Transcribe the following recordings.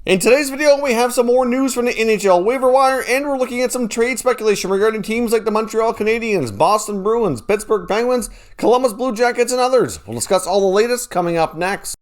In today's video, we have some more news from the NHL waiver wire, and we're looking at some trade speculation regarding teams like the Montreal Canadiens, Boston Bruins, Pittsburgh Penguins, Columbus Blue Jackets, and others. We'll discuss all the latest coming up next.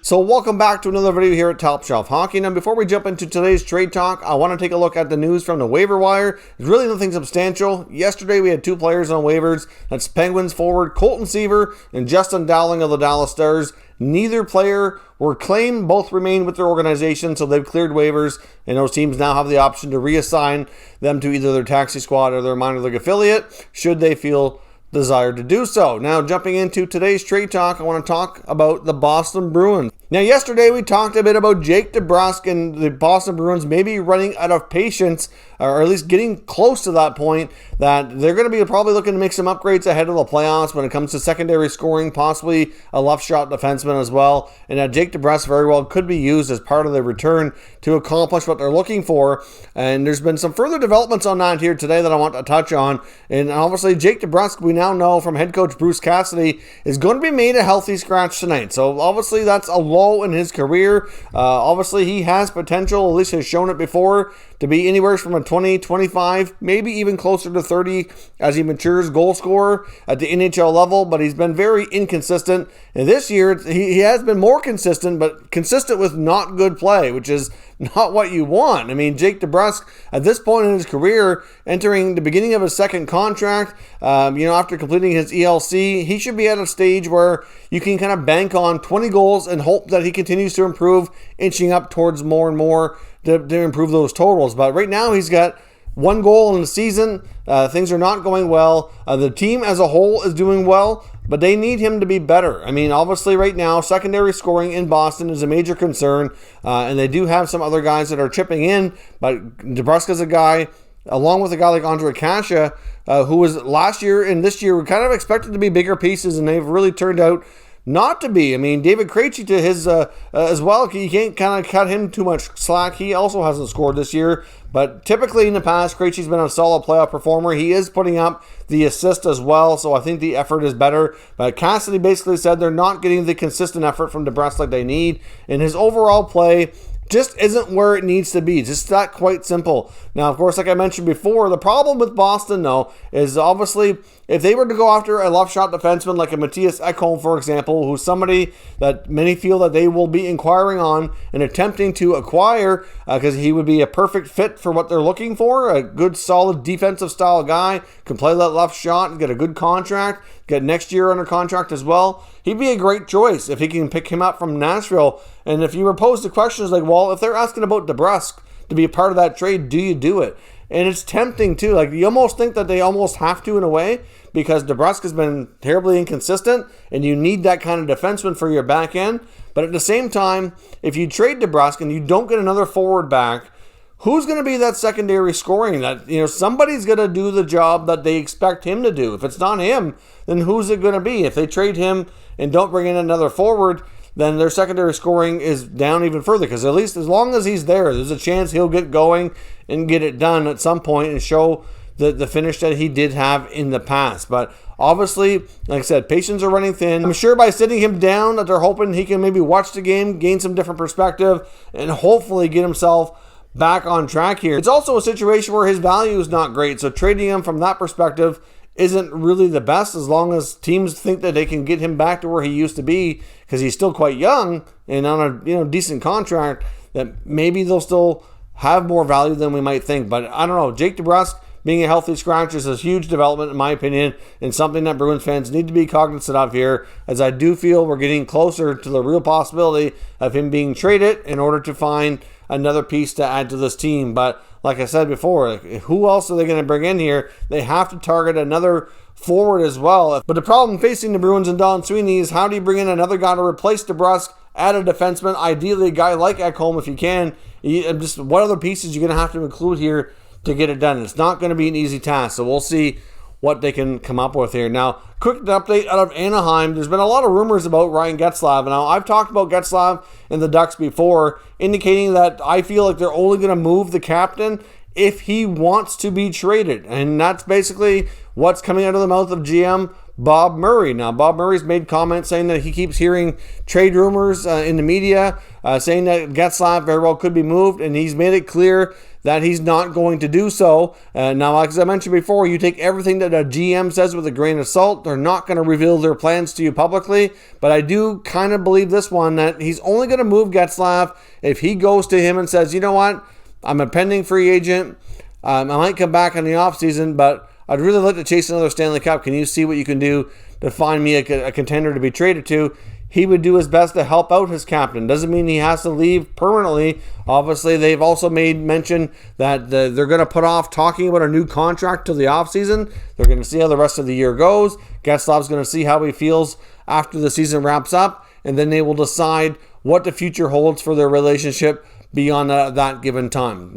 So welcome back to another video here at Top Shelf Hockey. Now before we jump into today's trade talk, I want to take a look at the news from the waiver wire. There's really nothing substantial. Yesterday we had two players on waivers. That's Penguins forward Colton Seaver and Justin Dowling of the Dallas Stars. Neither player were claimed. Both remain with their organization, so they've cleared waivers, and those teams now have the option to reassign them to either their taxi squad or their minor league affiliate, should they feel desired to do so. Now, jumping into today's trade talk, I want to talk about the Boston Bruins. Now, yesterday we talked a bit about Jake DeBrusk and the Boston Bruins maybe running out of patience, or at least getting close to that point, that they're going to be probably looking to make some upgrades ahead of the playoffs when it comes to secondary scoring, possibly a left shot defenseman as well, and that Jake DeBrusk very well could be used as part of the return to accomplish what they're looking for. And there's been some further developments on that here today that I want to touch on. And obviously Jake DeBrusk, we now know from head coach Bruce Cassidy, is going to be made a healthy scratch tonight. So obviously that's a low in his career. Obviously he has potential, at least has shown it before, to be anywhere from a 20, 25, maybe even closer to 30 as he matures goal scorer at the NHL level, but he's been very inconsistent. And this year he has been more consistent, but consistent with not good play, which is not what you want. I mean, Jake DeBrusk, at this point in his career, entering the beginning of his second contract, after completing his ELC, he should be at a stage where you can kind of bank on 20 goals and hope that he continues to improve, inching up towards more and more to improve those totals. But right now he's got one goal in the season. Things are not going well. The team as a whole is doing well, but they need him to be better. I mean, obviously right now, secondary scoring in Boston is a major concern, and they do have some other guys that are chipping in, but DeBrusk is a guy, along with a guy like Ondrej Kase, who was last year and this year were kind of expected to be bigger pieces, and they've really turned out not to be. I mean, David Krejci to his as well. You can't kind of cut him too much slack. He also hasn't scored this year, but typically in the past, Krejci's been a solid playoff performer. He is putting up the assist as well, so I think the effort is better. But Cassidy basically said they're not getting the consistent effort from DeBrusk like they need, and his overall play just isn't where it needs to be. It's just that quite simple. Now, of course, like I mentioned before, the problem with Boston, though, is obviously if they were to go after a left shot defenseman like a Mattias Ekholm, for example, who's somebody that many feel that they will be inquiring on and attempting to acquire because he would be a perfect fit for what they're looking for, a good, solid defensive style guy, can play that left shot and get a good contract, get next year under contract as well. He'd be a great choice if he can pick him up from Nashville. And if you were posed the questions like, well, if they're asking about DeBrusk to be a part of that trade, do you do it? And it's tempting too. Like, you almost think that they almost have to in a way, because DeBrusk has been terribly inconsistent and you need that kind of defenseman for your back end. But at the same time, if you trade DeBrusk and you don't get another forward back, who's going to be that secondary scoring? That, somebody's going to do the job that they expect him to do. If it's not him, then who's it going to be? If they trade him and don't bring in another forward, then their secondary scoring is down even further, because at least as long as he's there's a chance he'll get going and get it done at some point and show the finish that he did have in the past. But obviously, like I said, patience are running thin. I'm sure by sitting him down that they're hoping he can maybe watch the game, gain some different perspective, and hopefully get himself back on track here. It's also a situation where his value is not great, so trading him from that perspective isn't really the best, as long as teams think that they can get him back to where he used to be, because he's still quite young and on a decent contract, that maybe they'll still have more value than we might think. But I don't know. Jake DeBrusk being a healthy scratch is a huge development in my opinion, and something that Bruins fans need to be cognizant of here, as I do feel we're getting closer to the real possibility of him being traded in order to find another piece to add to this team. But like I said before, who else are they going to bring in here? They have to target another forward as well. But the problem facing the Bruins and Don Sweeney is, how do you bring in another guy to replace DeBrusk, add a defenseman, ideally a guy like Ekholm if you can. Just what other pieces you're going to have to include here to get it done. It's not going to be an easy task, so we'll see what they can come up with here. Now, quick update out of Anaheim. There's been a lot of rumors about Ryan Getzlaf. Now, I've talked about Getzlaf and the Ducks before, indicating that I feel like they're only going to move the captain if he wants to be traded. And that's basically what's coming out of the mouth of GM Bob Murray. Now, Bob Murray's made comments saying that he keeps hearing trade rumors in the media, saying that Getzlaf very well could be moved, and he's made it clear that he's not going to do so. Now, like as I mentioned before, you take everything that a GM says with a grain of salt. They're not going to reveal their plans to you publicly, but I do kind of believe this one, that he's only going to move Getzlaf if he goes to him and says, you know what, I'm a pending free agent. I might come back in the offseason, but I'd really like to chase another Stanley Cup. Can you see what you can do to find me a contender to be traded to? He would do his best to help out his captain. Doesn't mean he has to leave permanently. Obviously, they've also made mention that they're going to put off talking about a new contract till the offseason. They're going to see how the rest of the year goes. Getzlaf's going to see how he feels after the season wraps up, and then they will decide what the future holds for their relationship beyond that given time.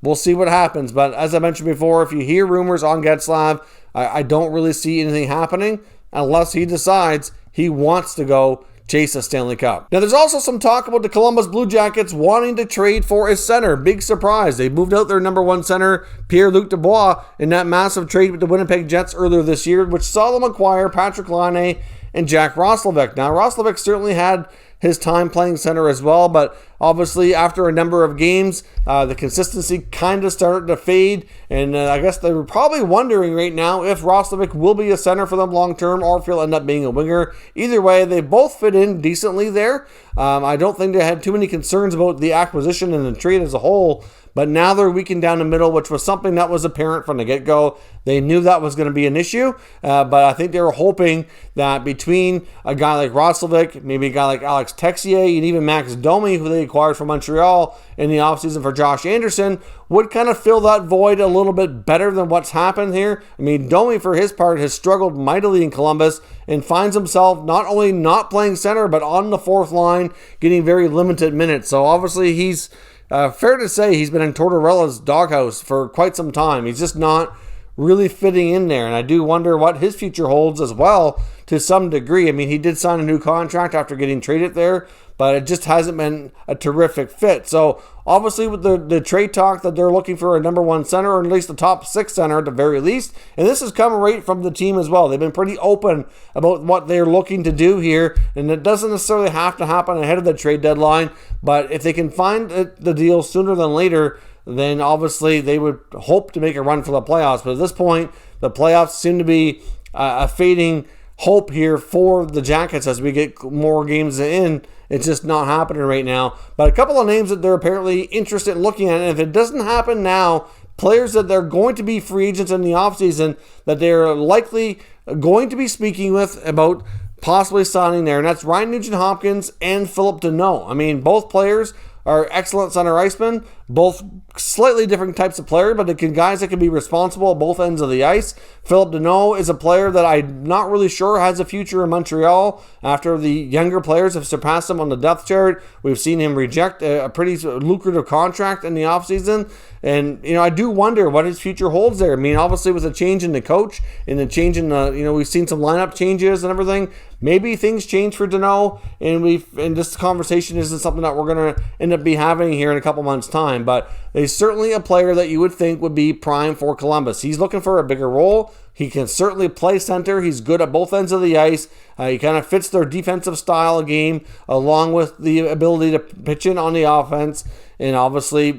We'll see what happens. But as I mentioned before, if you hear rumors on Getzlaf, I don't really see anything happening unless he decides he wants to go chase a Stanley Cup. Now, there's also some talk about the Columbus Blue Jackets wanting to trade for a center. Big surprise. They moved out their number one center, Pierre-Luc Dubois, in that massive trade with the Winnipeg Jets earlier this year, which saw them acquire Patrick Laine and Jack Roslovic. Now, Roslovic certainly had his time playing center as well, but obviously after a number of games, the consistency kind of started to fade, and I guess they were probably wondering right now if Roslovic will be a center for them long term or if he'll end up being a winger. Either way, they both fit in decently there. I don't think they had too many concerns about the acquisition and the trade as a whole, but now they're weakened down the middle, which was something that was apparent from the get-go. They knew that was going to be an issue, but I think they were hoping that between a guy like Roslovic, maybe a guy like Alex Texier, and even Max Domi, who they acquired from Montreal in the offseason for Josh Anderson, would kind of fill that void a little bit better than what's happened here. I mean, Domi, for his part, has struggled mightily in Columbus and finds himself not only not playing center, but on the fourth line, getting very limited minutes. So obviously he's fair to say he's been in Tortorella's doghouse for quite some time. He's just not really fitting in there, and I do wonder what his future holds as well to some degree. I mean, he did sign a new contract after getting traded there, but it just hasn't been a terrific fit. So obviously with the trade talk that they're looking for a number one center, or at least the top six center at the very least, and this has come right from the team as well. They've been pretty open about what they're looking to do here, and it doesn't necessarily have to happen ahead of the trade deadline, but if they can find the deal sooner than later, then obviously they would hope to make a run for the playoffs. But at this point, the playoffs seem to be a fading hope here for the Jackets as we get more games in. It's just not happening right now. But a couple of names that they're apparently interested in looking at, and if it doesn't happen now, players that they're going to be free agents in the offseason that they're likely going to be speaking with about possibly signing there, and that's Ryan Nugent-Hopkins and Phillip Danault. I mean, both players are excellent center icemen, both slightly different types of player, but guys that can be responsible at both ends of the ice. Phillip Danault is a player that I'm not really sure has a future in Montreal after the younger players have surpassed him on the depth chart. We've seen him reject a pretty lucrative contract in the offseason, and I do wonder what his future holds there. I mean, obviously with a change in the coach and the change in the, we've seen some lineup changes and everything. Maybe things change for Danault, and this conversation isn't something that we're going to end up be having here in a couple months' time, but he's certainly a player that you would think would be prime for Columbus. He's looking for a bigger role. He can certainly play center. He's good at both ends of the ice. He kind of fits their defensive style of game, along with the ability to pitch in on the offense, and obviously,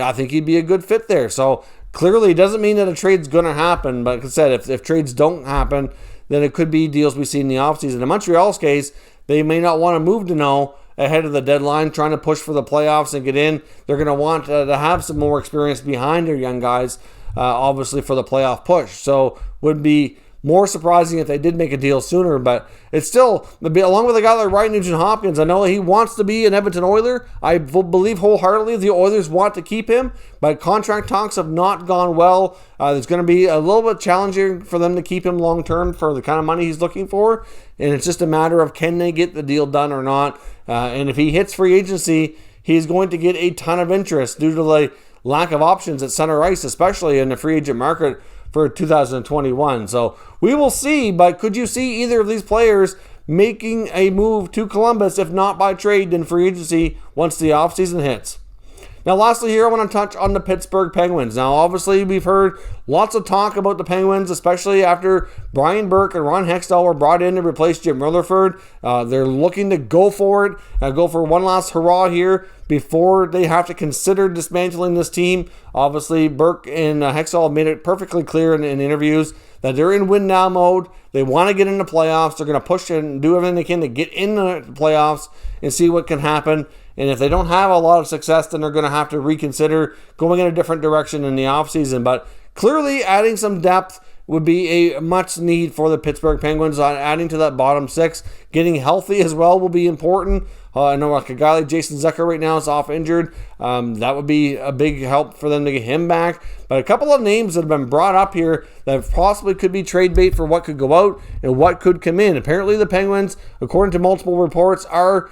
I think he'd be a good fit there. So clearly, it doesn't mean that a trade's going to happen, but like I said, if trades don't happen, then it could be deals we see in the offseason. In Montreal's case, they may not want to move Danault ahead of the deadline, trying to push for the playoffs and get in. They're going to want to have some more experience behind their young guys, obviously, for the playoff push. So would be more surprising if they did make a deal sooner, but it's still, along with a guy like Ryan Nugent-Hopkins, I know he wants to be an Edmonton Oiler. I believe wholeheartedly the Oilers want to keep him, but contract talks have not gone well. It's going to be a little bit challenging for them to keep him long term for the kind of money he's looking for, and it's just a matter of can they get the deal done or not. And if he hits free agency, he's going to get a ton of interest due to the lack of options at center ice, especially in the free agent market for 2021. So we will see, but could you see either of these players making a move to Columbus, if not by trade, then free agency once the offseason hits? Now, lastly here, I want to touch on the Pittsburgh Penguins. Now, obviously, we've heard lots of talk about the Penguins, especially after Brian Burke and Ron Hextall were brought in to replace Jim Rutherford. They're looking to go for it, go for one last hurrah here before they have to consider dismantling this team. Obviously, Burke and Hextall have made it perfectly clear in interviews that they're in win now mode. They want to get into playoffs. They're going to push it and do everything they can to get into the playoffs and see what can happen. And if they don't have a lot of success, then they're going to have to reconsider going in a different direction in the offseason. But clearly, adding some depth would be a much need for the Pittsburgh Penguins. Adding to that bottom six, getting healthy as well will be important. I know like a guy like Jason Zucker right now is off injured. That would be a big help for them to get him back. But a couple of names that have been brought up here that possibly could be trade bait for what could go out and what could come in. Apparently the Penguins, according to multiple reports, are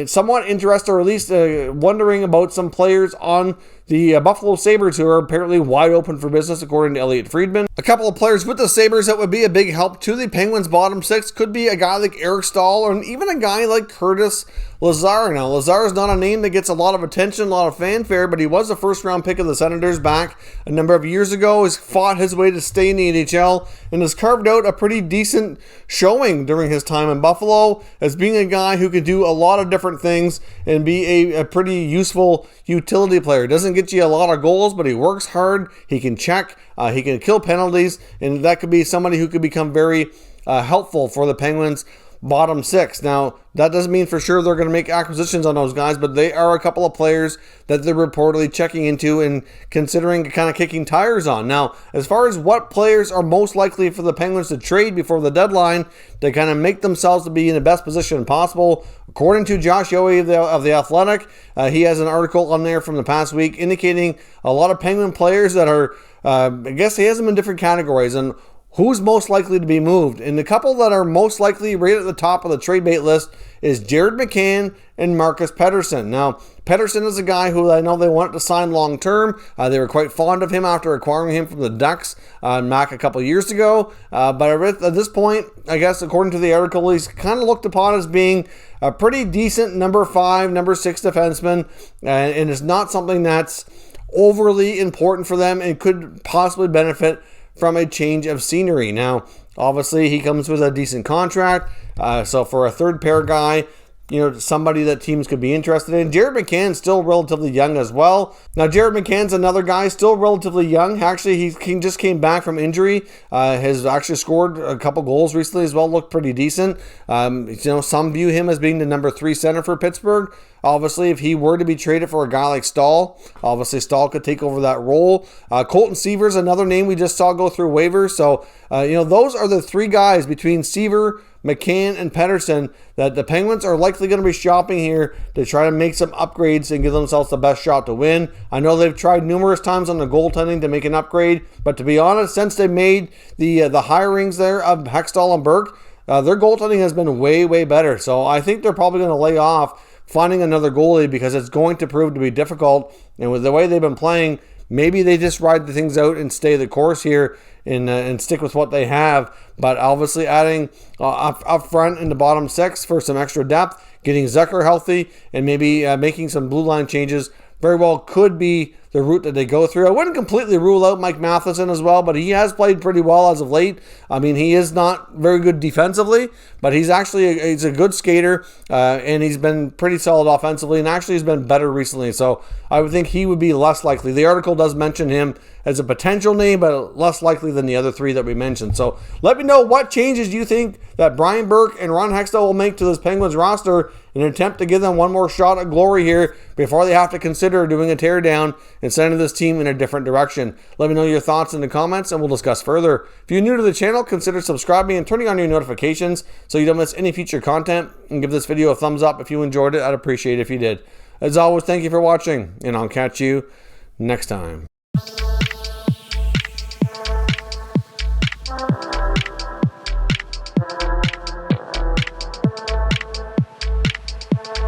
somewhat interested, or at least wondering about some players on the Buffalo Sabres who are apparently wide open for business, according to Elliot Friedman. A couple of players with the Sabres that would be a big help to the Penguins' bottom six could be a guy like Eric Staal, or even a guy like Curtis Lazar. Now, Lazar is not a name that gets a lot of attention, a lot of fanfare, but he was a first-round pick of the Senators back a number of years ago. He's fought his way to stay in the NHL and has carved out a pretty decent showing during his time in Buffalo as being a guy who can do a lot of different things and be a pretty useful utility player. Doesn't get you a lot of goals, but he works hard. He can check. He can kill penalties, and that could be somebody who could become very helpful for the Penguins' bottom six. Now, that doesn't mean for sure they're going to make acquisitions on those guys, but they are a couple of players that they're reportedly checking into and considering kind of kicking tires on. Now, as far as what players are most likely for the Penguins to trade before the deadline to kind of make themselves to be in the best position possible, according to Josh Yohe of the Athletic, he has an article on there from the past week indicating a lot of Penguin players that are, I guess he has them in different categories, and who's most likely to be moved. And the couple that are most likely right at the top of the trade bait list is Jared McCann and Marcus Pettersson. Now, Pettersson is a guy who I know they wanted to sign long-term. They were quite fond of him after acquiring him from the Ducks back a couple years ago. But at this point, I guess according to the article, he's kind of looked upon as being a pretty decent number 5, number 6 defenseman. And it's not something that's overly important for them and could possibly benefit from a change of scenery. Now, obviously, he comes with a decent contract. So for a third pair guy, you know, somebody that teams could be interested in. Jared McCann's still relatively young as well. Now, Jared McCann's another guy still relatively young. Actually, he just came back from injury. Has actually scored a couple goals recently as well. Looked pretty decent. You know, some view him as being the number 3 center for Pittsburgh. Obviously, if he were to be traded for a guy like Staal, obviously Staal could take over that role. Colton Seaver's another name we just saw go through waivers. So, you know, those are the 3 guys between Seaver, McCann, and Pettersson that the Penguins are likely going to be shopping here to try to make some upgrades and give themselves the best shot to win. I know they've tried numerous times on the goaltending to make an upgrade, but to be honest, since they made the hirings there of Hextall and Burke, their goaltending has been way, way better. So I think they're probably going to lay off finding another goalie because it's going to prove to be difficult. And with the way they've been playing, maybe they just ride the things out and stay the course here and stick with what they have. But obviously adding up front in the bottom 6 for some extra depth, getting Zucker healthy, and maybe making some blue line changes very well could be the route that they go through. I wouldn't completely rule out Mike Matheson as well, but he has played pretty well as of late. I mean, he is not very good defensively, but he's actually he's a good skater, and he's been pretty solid offensively, and actually he's been better recently. So I would think he would be less likely. The article does mention him as a potential name, but less likely than the other 3 that we mentioned. So let me know what changes you think that Brian Burke and Ron Hextall will make to this Penguins roster in an attempt to give them one more shot at glory here before they have to consider doing a teardown and sending this team in a different direction. Let me know your thoughts in the comments and we'll discuss further. If you're new to the channel, consider subscribing and turning on your notifications so you don't miss any future content, and give this video a thumbs up if you enjoyed it. I'd appreciate it if you did. As always, thank you for watching, and I'll catch you next time.